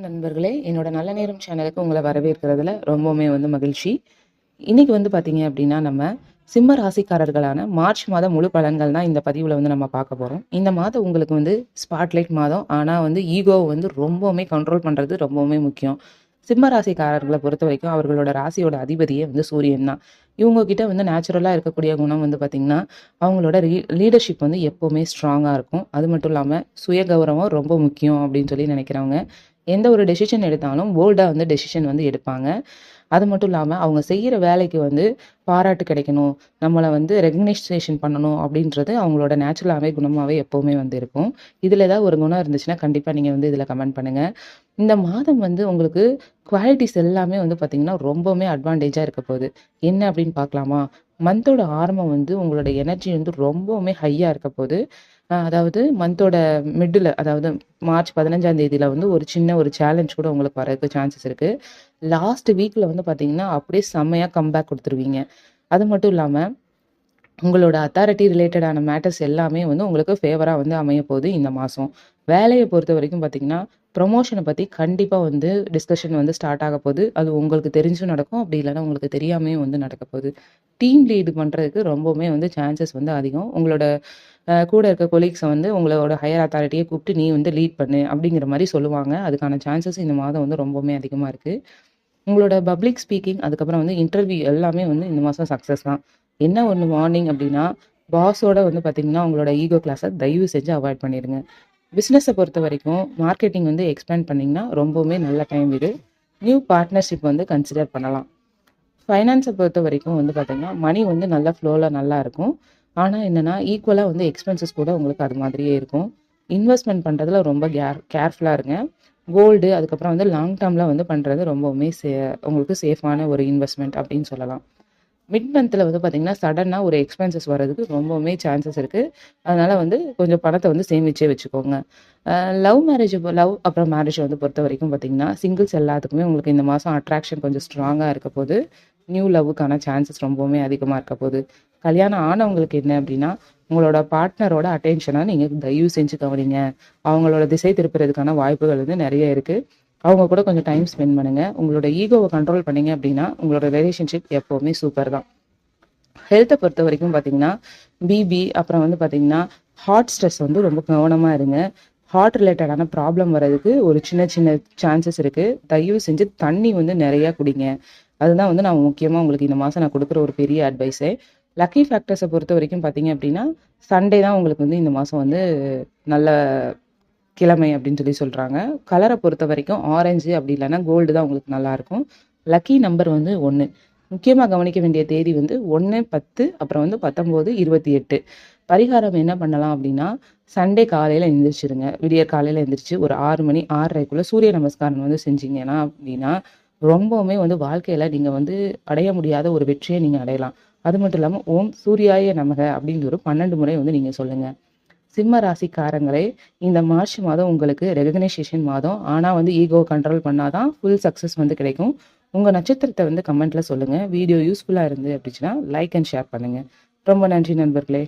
நண்பர்களே, என்னோட நல்ல நேரம் சேனலுக்கு உங்களை வரவேற்கிறதுல ரொம்பவுமே மகிழ்ச்சி. இன்னைக்கு பார்த்தீங்க அப்படின்னா, நம்ம சிம்ம ராசிக்காரர்களான மார்ச் மாதம் முழு பலன்கள் தான் இந்த பதிவுல நம்ம பார்க்க போறோம். இந்த மாதம் உங்களுக்கு ஸ்பாட்லைட் மாதம். ஆனா ஈகோவை ரொம்பவுமே கண்ட்ரோல் பண்றது ரொம்பவுமே முக்கியம். சிம்ம ராசிக்காரர்களை பொறுத்த வரைக்கும் அவர்களோட ராசியோட அதிபதியே சூரியன் தான். இவங்க கிட்ட நேச்சுரலா இருக்கக்கூடிய குணம் பார்த்தீங்கன்னா, அவங்களோட லீடர்ஷிப் எப்பவுமே ஸ்ட்ராங்கா இருக்கும். அது மட்டும் இல்லாம சுய கௌரவம் ரொம்ப முக்கியம் அப்படின்னு சொல்லி நினைக்கிறவங்க. எந்த ஒரு டெசிஷன் எடுத்தாலும் போல்டா டெசிஷன் எடுப்பாங்க. அது மட்டும் இல்லாம அவங்க செய்யற வேலைக்கு பாராட்டு கிடைக்கணும், நம்மள ரெகக்னைசேஷன் பண்ணணும் அப்படின்றது அவங்களோட நேச்சுரலாவே குணமாவே எப்பவுமே இருக்கும். இதுல ஏதாவது ஒரு குணம் இருந்துச்சுன்னா கண்டிப்பா நீங்க இதுல கமெண்ட் பண்ணுங்க. இந்த மாதம் உங்களுக்கு குவாலிட்டிஸ் எல்லாமே பார்த்தீங்கன்னா ரொம்பவுமே அட்வான்டேஜா இருக்க போகுது. என்ன அப்படின்னு பார்க்கலாமா? மந்தோட ஆரம்பம் உங்களோட எனர்ஜி ரொம்பவுமே ஹையா இருக்க போகுது. அதாவது மந்தோட மிடில், அதாவது மார்ச் 15ஆம் தேதியில ஒரு சின்ன ஒரு சேலஞ்ச் கூட உங்களுக்கு வரதுக்கு சான்சஸ் இருக்கு. லாஸ்ட் வீக்ல பார்த்தீங்கன்னா அப்படியே செம்மையா கம்பேக் கொடுத்துருவீங்க. அது மட்டும் இல்லாம உங்களோட அத்தாரிட்டி ரிலேட்டடான மேட்டர்ஸ் எல்லாமே உங்களுக்கு ஃபேவரா அமைய போகுது இந்த மாதம். வேலையை பொறுத்த வரைக்கும் பார்த்தீங்கன்னா, ப்ரொமோஷனை பற்றி கண்டிப்பாக டிஸ்கஷன் ஸ்டார்ட் ஆக போகுது. அது உங்களுக்கு தெரிஞ்சும் நடக்கும், அப்படி இல்லைன்னா உங்களுக்கு தெரியாமையும் நடக்க போகுது. டீம் லீடு பண்ணுறதுக்கு ரொம்பவுமே சான்சஸ் அதிகம். உங்களோட கூட இருக்க கொலீக்ஸை உங்களோட ஹையர் அத்தாரிட்டியை கூப்பிட்டு நீ லீட் பண்ணு அப்படிங்கிற மாதிரி சொல்லுவாங்க. அதுக்கான சான்சஸ் இந்த மாதம் ரொம்பவுமே அதிகமாக இருக்குது. உங்களோட பப்ளிக் ஸ்பீக்கிங், அதுக்கப்புறம் இன்டர்வியூ எல்லாமே இந்த மாதம் சக்ஸஸ் தான். என்ன ஒன்று வார்னிங் அப்படின்னா, பாஸோட பார்த்தீங்கன்னா உங்களோட ஈகோ கிளாஸை தயவு செஞ்சு அவாய்ட் பண்ணிடுங்க. பிஸ்னஸை பொறுத்த வரைக்கும் மார்க்கெட்டிங் எக்ஸ்பேண்ட் பண்ணிங்கன்னா ரொம்பவுமே நல்ல டைம் இது. நியூ பார்ட்னர்ஷிப் கன்சிடர் பண்ணலாம். ஃபைனான்ஸை பொறுத்த வரைக்கும் பார்த்தீங்கன்னா மணி நல்ல ஃப்ளோவில் நல்லா இருக்கும். ஆனால் என்னென்னா ஈக்குவலாக எக்ஸ்பென்சஸ் கூட உங்களுக்கு அது மாதிரியே இருக்கும். இன்வெஸ்ட்மெண்ட் பண்ணுறதுல ரொம்ப கேர்ஃபுல்லாக இருங்க. கோல்டு, அதுக்கப்புறம் லாங் டேர்மில் பண்ணுறது ரொம்பவுமே உங்களுக்கு சேஃபான ஒரு இன்வெஸ்ட்மெண்ட் அப்படின்னு சொல்லலாம். மிட் மந்தில் பார்த்தீங்கன்னா சடனாக ஒரு எக்ஸ்பென்சஸ் வர்றதுக்கு ரொம்பவுமே சான்சஸ் இருக்குது. அதனால் கொஞ்சம் பணத்தை சேமிச்சே வச்சுக்கோங்க. லவ் அப்புறம் மேரேஜ் பொறுத்த வரைக்கும் பார்த்தீங்கன்னா சிங்கிள்ஸ் எல்லாத்துக்குமே உங்களுக்கு இந்த மாதம் அட்ராக்ஷன் கொஞ்சம் ஸ்ட்ராங்காக இருக்க போது. நியூ லவ்வுக்கான சான்சஸ் ரொம்பவுமே அதிகமாக இருக்க போகுது. கல்யாணம் ஆனவங்களுக்கு என்ன அப்படின்னா, உங்களோட பார்ட்னரோட அட்டென்ஷனை நீங்கள் தயவு செஞ்சு கவனிங்க. அவங்களோட திசை திருப்புறதுக்கான வாய்ப்புகள் நிறைய இருக்குது. அவங்க கூட கொஞ்சம் டைம் ஸ்பெண்ட் பண்ணுங்க. உங்களோட ஈகோவை கண்ட்ரோல் பண்ணீங்க அப்படின்னா உங்களோட ரிலேஷன்ஷிப் எப்போவுமே சூப்பர் தான். ஹெல்த்தை பொறுத்த வரைக்கும் பார்த்தீங்கன்னா பிபி, அப்புறம் பார்த்தீங்கன்னா ஹார்ட் ஸ்ட்ரெஸ் ரொம்ப கவனமாக இருங்க. ஹார்ட் ரிலேட்டடான ப்ராப்ளம் வர்றதுக்கு ஒரு சின்ன சின்ன சான்சஸ் இருக்குது. தயவு செஞ்சு தண்ணி நிறையா குடிங்க. அதுதான் நான் முக்கியமாக உங்களுக்கு இந்த மாதம் நான் கொடுக்குற ஒரு பெரிய அட்வைஸே. லக்கி ஃபேக்டர்ஸை பொறுத்த வரைக்கும் பார்த்தீங்க அப்படின்னா சண்டே தான் உங்களுக்கு இந்த மாதம் நல்ல கிழமை அப்படின்னு சொல்லி சொல்கிறாங்க. கலரை பொறுத்த வரைக்கும் ஆரஞ்சு அப்படி இல்லைன்னா கோல்டு தான் உங்களுக்கு நல்லாயிருக்கும். Lucky number 1. முக்கியமாக கவனிக்க வேண்டிய தேதி 1, 10, அப்புறம் 19, 28. பரிகாரம் என்ன பண்ணலாம் அப்படின்னா, சண்டே காலையில் எழுந்திரிச்சிருங்க. விடியற் காலையில் எழுந்திரிச்சு ஒரு 6 மணி 6:30க்குள்ளே சூரிய நமஸ்காரம் செஞ்சீங்கன்னா அப்படின்னா ரொம்பவுமே வாழ்க்கையில் நீங்கள் அடைய முடியாத ஒரு வெற்றியை நீங்கள் அடையலாம். அது மட்டும் இல்லாமல் ஓம் சூர்யாய நமக அப்படின்னு ஒரு 12 முறை நீங்கள் சொல்லுங்கள். சிம்ம ராசிக்காரங்களே, இந்த மார்ச் மாதம் உங்களுக்கு ரெகக்னைசேஷன் மாதம். ஆனால் ஈகோ கண்ட்ரோல் பண்ணாதான் ஃபுல் சக்ஸஸ் கிடைக்கும். உங்கள் நட்சத்திரத்தை கமெண்ட்ல சொல்லுங்கள். வீடியோ யூஸ்ஃபுல்லாக இருந்து அப்படின்னா லைக் அண்ட் ஷேர் பண்ணுங்கள். ரொம்ப நன்றி நண்பர்களே.